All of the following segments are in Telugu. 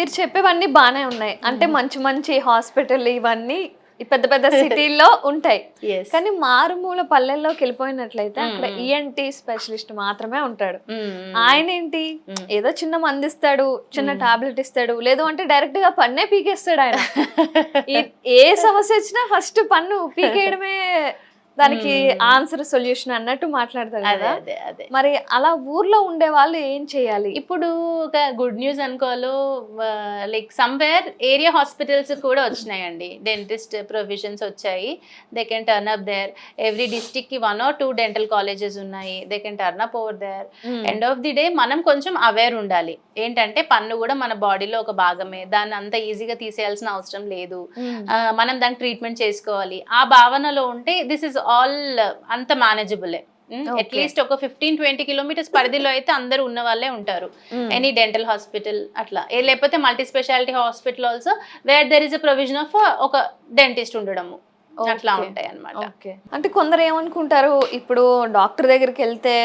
మీరు చెప్పేవన్నీ బానే ఉన్నాయి. అంటే మంచి మంచి హాస్పిటల్ ఇవన్నీ ఈ పెద్ద పెద్ద సిటీల్లో ఉంటాయి. ఎస్. కానీ మారుమూల పల్లెల్లోకి వెళ్ళిపోయినట్లయితే అక్కడ ఈఎన్టీ స్పెషలిస్ట్ మాత్రమే ఉంటాడు. ఆయన ఏంటి ఏదో చిన్న మందిస్తాడు, చిన్న టాబ్లెట్ ఇస్తాడు, లేదు అంటే డైరెక్ట్ గా పన్నే పీకేస్తాడు ఆయన. ఏ సమస్య వచ్చినా ఫస్ట్ పన్ను పీకేయడమే దానికి ఆన్సర్ సొల్యూషన్ అన్నట్టు మాట్లాడతారు అదే కదా. అదే అదే. మరి అలా ఊర్లో ఉండే వాళ్ళు ఏం చేయాలి? ఇప్పుడు ఒక గుడ్ న్యూస్ అనుకోవాలో, లైక్ సమ్వేర్ ఏరియా హాస్పిటల్స్ కూడా వచ్చినాయండి, డెంటిస్ట్ ప్రొవిజన్స్ వచ్చాయి. They can turn up there. Every district కి 1 or 2 డెంటల్ కాలేజెస్ ఉన్నాయి. They can turn up over there. End of the day మనం కొంచెం అవేర్ ఉండాలి. ఏంటంటే పన్ను కూడా మన బాడీలో ఒక భాగమే, దాన్ని అంత ఈజీగా తీసేయాల్సిన అవసరం లేదు. మనం దానికి ట్రీట్మెంట్ చేసుకోవాలి ఆ భావనలో ఉంటే దిస్ ఇస్ ఆల్ అంత మేనేజబులే. అట్లీస్ట్ ఒక 15-20 కిలోమీటర్స్ పరిధిలో అయితే అందరూ ఉన్న వాళ్ళే ఉంటారు. ఎనీ డెంటల్ హాస్పిటల్ అట్లా, లేకపోతే multi speciality hospital also where there is a provision of ఒక డెంటిస్ట్ ఉండడము, అట్లా ఉంటాయి అన్నమాట. అంటే కొందరు ఏమనుకుంటారు, ఇప్పుడు డాక్టర్ దగ్గరికి వెళ్తే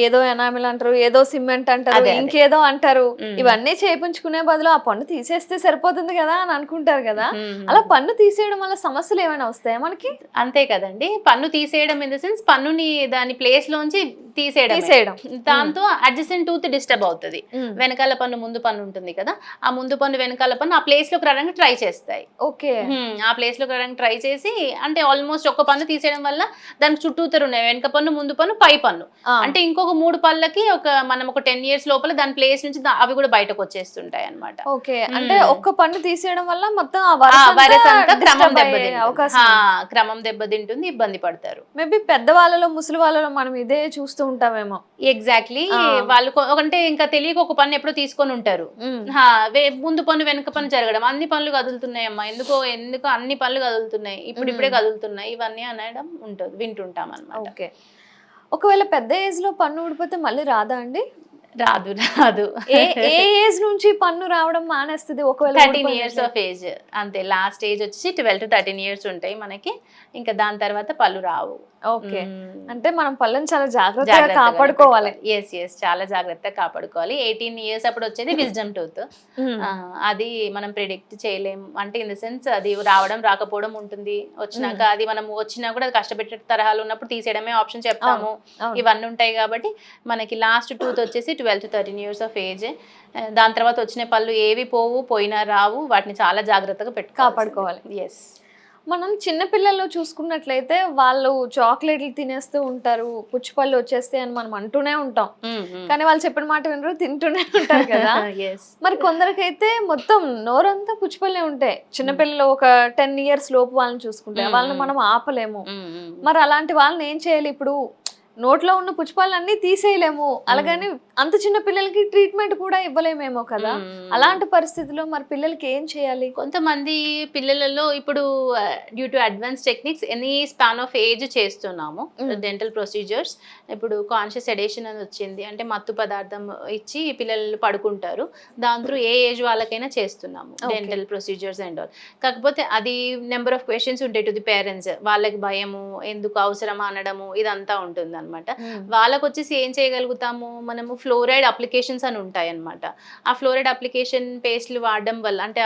ఏదో ఎనామిల్ అంటారు, ఏదో సిమెంట్ అంటారు, ఇంకేదో అంటారు. ఇవన్నీ చేయించుకునే బదులు ఆ పన్ను తీసేస్తే సరిపోతుంది కదా అని అనుకుంటారు కదా. అలా పన్ను తీసేయడం వల్ల సమస్యలు ఏమైనా వస్తాయా మనకి? అంతే కదండి, పన్ను తీసేయడం ఇన్ ద సెన్స్ పన్నుని దాని ప్లేస్ లోంచి తీసేయడం. దాంతో అడ్జసెంట్ టూత్ డిస్టర్బ్ అవుతుంది. వెనకాల పన్ను ముందు పన్ను ఉంటుంది కదా, ఆ ముందు పన్ను వెనకాల పన్ను ఆ ప్లేస్ లోకి రావడానికి ట్రై చేస్తాయి. ఓకే. ఆ ప్లేస్ లోకి రావడానికి ట్రై చేసి, అంటే ఆల్మోస్ట్ ఒక పన్ను తీసేయడం వల్ల దానికి చుట్టూతరు ఉన్నాయి, వెనక పన్ను, ముందు పన్ను, పై పన్ను. అంటే ఇంకొక 3 పళ్ళకి మనం ఒక 10 years లోపల దాని ప్లేస్ నుంచి అవి కూడా బయటకు వచ్చేస్తుంటాయి అన్నమాట. ఓకే. అంటే ఒక్క పన్ను తీసేయడం వల్ల మొత్తం ఆ వైరస్ అంతా క్రమం దెబ్బతింటుంది, దెబ్బతింటుంది, ఇబ్బంది పడతారు. మేబీ పెద్దవాళ్ళలో ముసలి వాళ్ళలో మనం ఇదే చూస్తూ ఉంటామేమో. ఎగ్జాక్ట్లీ. వాళ్ళు అంటే ఇంకా తెలియక ఒక పన్ను ఎప్పుడో తీసుకొని ఉంటారు. ముందు పన్ను వెనక పన్ను జరగడం, అన్ని పనులు కదులుతున్నాయమ్మా, ఎందుకు అన్ని పనులు కదులుతున్నాయి, ఇప్పుడే కదులుతున్నాయి, ఇవన్నీ అనడం ఉంటుంది, వింటుంటాం అన్నమాట. ఓకే. ఒకవేళ పెద్ద ఏజ్ లో పన్ను ఊడిపోతే మళ్ళీ రాదా అండి? రాదు. ఏ ఏజ్ నుంచి పన్ను రావడం మానేస్తుంది? ఒకవేళ 13 years ఆఫ్ ఏజ్, అంతే. లాస్ట్ ఏజ్ వచ్చి 12 to 13 years ఉంటాయి మనకి. ఇంకా దాని తర్వాత పళ్ళు రావు. ఓకే. అంటే మనం పళ్ళని చాలా జాగ్రత్తగా కాపాడుకోవాలి. ఎస్, చాలా జాగ్రత్తగా కాపాడుకోవాలి. 18 years అప్పుడు వచ్చేది విజ్డమ్ టూత్. అది మనం ప్రిడిక్ట్ చేయలేము, అంటే ఇన్ ద సెన్స్ అది రావడం రాకపోవడం ఉంటుంది. వచ్చినాక అది మనం వచ్చినా కూడా అది కష్టపెట్టే తరహాలు ఉన్నప్పుడు తీసేయడమే ఆప్షన్ చెప్తాము, ఇవన్నీ ఉంటాయి. కాబట్టి మనకి లాస్ట్ టూత్ వచ్చేసి 12 to 13 years ఆఫ్ ఏజ్. దాని తర్వాత వచ్చిన పళ్ళు ఏవి పోయినా రావు, వాటిని చాలా జాగ్రత్తగా కాపాడుకోవాలి. ఎస్. మనం చిన్నపిల్లల్లో చూసుకున్నట్లయితే వాళ్ళు చాక్లెట్లు తినేస్తూ ఉంటారు, పుచ్చిపళ్ళు వచ్చేస్తాయి అని మనం అంటూనే ఉంటాం. కానీ వాళ్ళు చెప్పిన మాట వినరు, తింటూనే ఉంటారు కదా. మరి కొందరికైతే మొత్తం నోరంతా పుచ్చిపళ్ళే ఉంటాయి. చిన్నపిల్లలు ఒక 10 years లోపు వాళ్ళని చూసుకుంటే వాళ్ళని మనం ఆపలేము. మరి అలాంటి వాళ్ళని ఏం చేయాలి? ఇప్పుడు నోట్లో ఉన్న పుచ్చిపళ్ళన్నీ తీసేయలేము, అలాగని అంత చిన్న పిల్లలకి ట్రీట్మెంట్ కూడా ఇవ్వలేమేమో కదా. అలాంటి పరిస్థితుల్లో మరి పిల్లలకి ఏం చేయాలి? కొంతమంది పిల్లలలో ఇప్పుడు due to advance techniques any span of age చేస్తున్నాము డెంటల్ ప్రొసీజర్స్. ఇప్పుడు కాన్షియస్ సెడేషన్ అని వచ్చింది, అంటే మత్తు పదార్థం ఇచ్చి పిల్లలు పడుకుంటారు. దాంతో ఏ ఏజ్ వాళ్ళకైనా చేస్తున్నాము డెంటల్ ప్రొసీజర్స్ అండ్ ఆల్. కాకపోతే అది నెంబర్ ఆఫ్ క్వశ్చన్స్ ఉంటాయి టు ది పేరెంట్స్, వాళ్ళకి భయము, ఎందుకు అవసరమా అనడము, ఇదంతా ఉంటుంది అనమాట. వాళ్ళకు వచ్చేసి ఏం చేయగలుగుతాము మనము, ఫ్లోరైడ్ అప్లికేషన్స్ అని ఉంటాయి అనమాట. ఆ ఫ్లోరైడ్ అప్లికేషన్ పేస్ట్లు వాడడం వల్ల, అంటే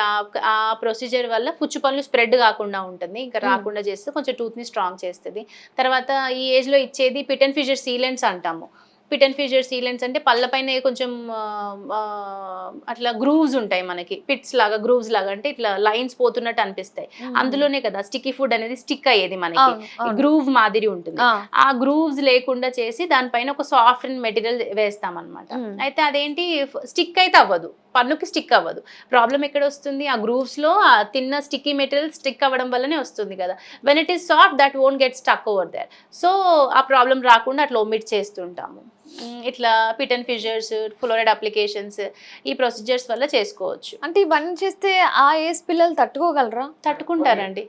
ఆ ప్రొసీజర్ వల్ల పుచ్చుపళ్ళు స్ప్రెడ్ కాకుండా ఉంటుంది, ఇంకా రాకుండా చేస్తే కొంచెం టూత్ని స్ట్రాంగ్ చేస్తుంది. తర్వాత ఈ ఏజ్లో ఇచ్చేది పిట్ అండ్ ఫిషర్ సీలెంట్స్ అంటాము. పిట్ అండ్ ఫిషర్ సీలెంట్స్ అంటే పళ్ళపైన కొంచెం అట్లా గ్రూవ్స్ ఉంటాయి మనకి, పిట్స్ లాగా, గ్రూవ్స్ లాగా, అంటే ఇట్లా లైన్స్ పోతున్నట్టు అనిపిస్తాయి. అందులోనే కదా స్టిక్కీ ఫుడ్ అనేది స్టిక్ అయ్యేది మనకి, గ్రూవ్ మాదిరి ఉంటుంది. ఆ గ్రూవ్స్ లేకుండా చేసి దానిపైన ఒక సాఫ్ట్ మెటీరియల్ వేస్తాం అనమాట. అయితే అదేంటి, స్టిక్ అయితే అవ్వదు, పన్నుకి స్టిక్ అవ్వదు. ప్రాబ్లం ఎక్కడ వస్తుంది, ఆ గ్రూవ్స్ లో ఆ తిన్న స్టిక్కీ మెటీరియల్ స్టిక్ అవ్వడం వల్లనే వస్తుంది కదా. When it is soft that won't get stuck over there. So ఆ ప్రాబ్లం రాకుండా అట్లా ఒమిట్ చేస్తుంటాము. ఇట్లా pit and fissures, fluoride applications, ఈ ప్రొసీజర్స్ వల్ల చేసుకోవచ్చు. అంటే ఇవన్నీ చేస్తే ఆ ఏజ్ పిల్లలు తట్టుకోగలరా? తట్టుకుంటారండి.